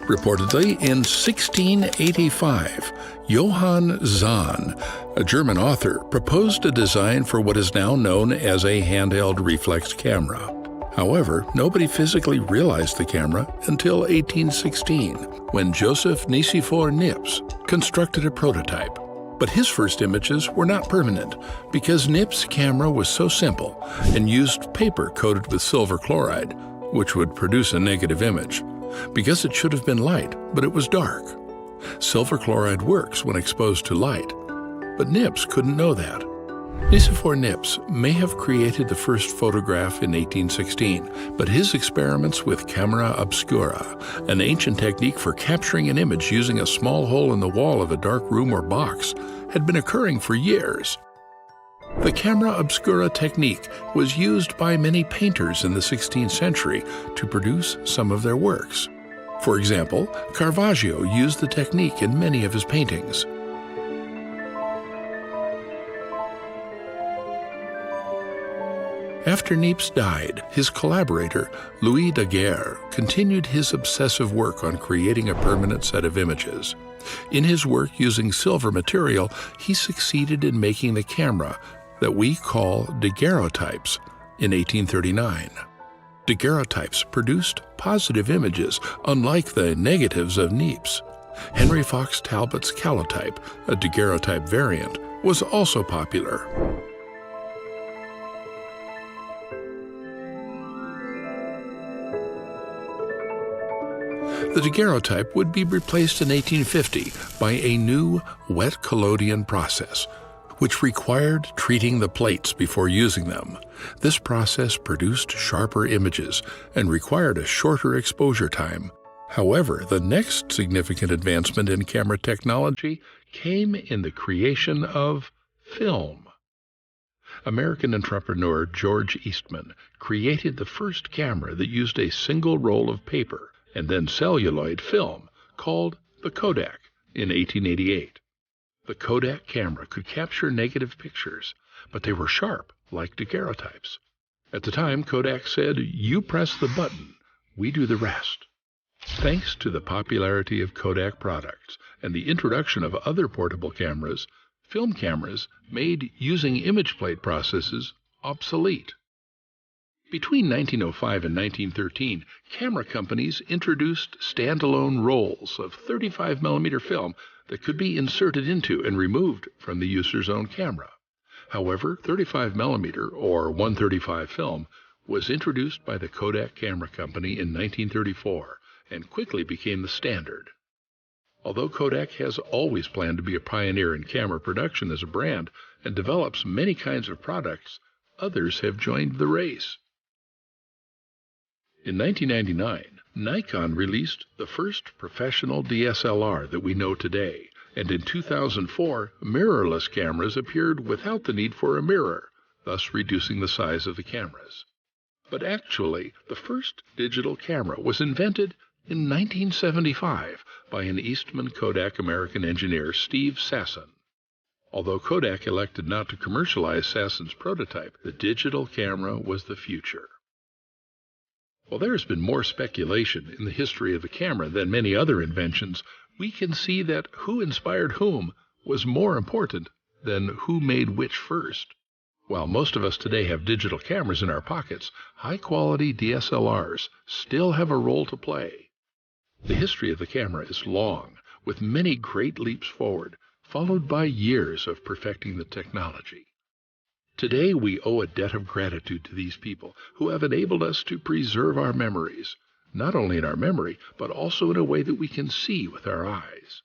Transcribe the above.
Reportedly, in 1685, Johann Zahn, a German author, proposed a design for what is now known as a handheld reflex camera. However, nobody physically realized the camera until 1816, when Joseph Nicephore Niepce constructed a prototype. But his first images were not permanent because Niepce's camera was so simple and used paper coated with silver chloride, which would produce a negative image. Because it should have been light, but it was dark. Silver chloride works when exposed to light, but Niepce couldn't know that. Nicephore Niepce may have created the first photograph in 1816, but his experiments with camera obscura, an ancient technique for capturing an image using a small hole in the wall of a dark room or box, had been occurring for years. The camera obscura technique was used by many painters in the 16th century to produce some of their works. For example, Caravaggio used the technique in many of his paintings. After Niepce died, his collaborator, Louis Daguerre, continued his obsessive work on creating a permanent set of images. In his work using silver material, he succeeded in making the camera that we call daguerreotypes in 1839. Daguerreotypes produced positive images, unlike the negatives of Niepce. Henry Fox Talbot's calotype, a daguerreotype variant, was also popular. The daguerreotype would be replaced in 1850 by a new wet collodion process, which required treating the plates before using them. This process produced sharper images and required a shorter exposure time. However, the next significant advancement in camera technology came in the creation of film. American entrepreneur George Eastman created the first camera that used a single roll of paper and then celluloid film, called the Kodak, in 1888. The Kodak camera could capture negative pictures, but they were sharp, like daguerreotypes. At the time, Kodak said, "You press the button, we do the rest." Thanks to the popularity of Kodak products and the introduction of other portable cameras, film cameras made using image plate processes obsolete. Between 1905 and 1913, camera companies introduced standalone rolls of 35mm film that could be inserted into and removed from the user's own camera. However, 35mm or 135 film was introduced by the Kodak Camera Company in 1934 and quickly became the standard. Although Kodak has always planned to be a pioneer in camera production as a brand and develops many kinds of products, others have joined the race. In 1999, Nikon released the first professional DSLR that we know today, and in 2004, mirrorless cameras appeared without the need for a mirror, thus reducing the size of the cameras. But actually, the first digital camera was invented in 1975 by an Eastman Kodak American engineer, Steve Sasson. Although Kodak elected not to commercialize Sasson's prototype, the digital camera was the future. While there has been more speculation in the history of the camera than many other inventions, we can see that who inspired whom was more important than who made which first. While most of us today have digital cameras in our pockets, high-quality DSLRs still have a role to play. The history of the camera is long, with many great leaps forward, followed by years of perfecting the technology. Today we owe a debt of gratitude to these people who have enabled us to preserve our memories, not only in our memory, but also in a way that we can see with our eyes.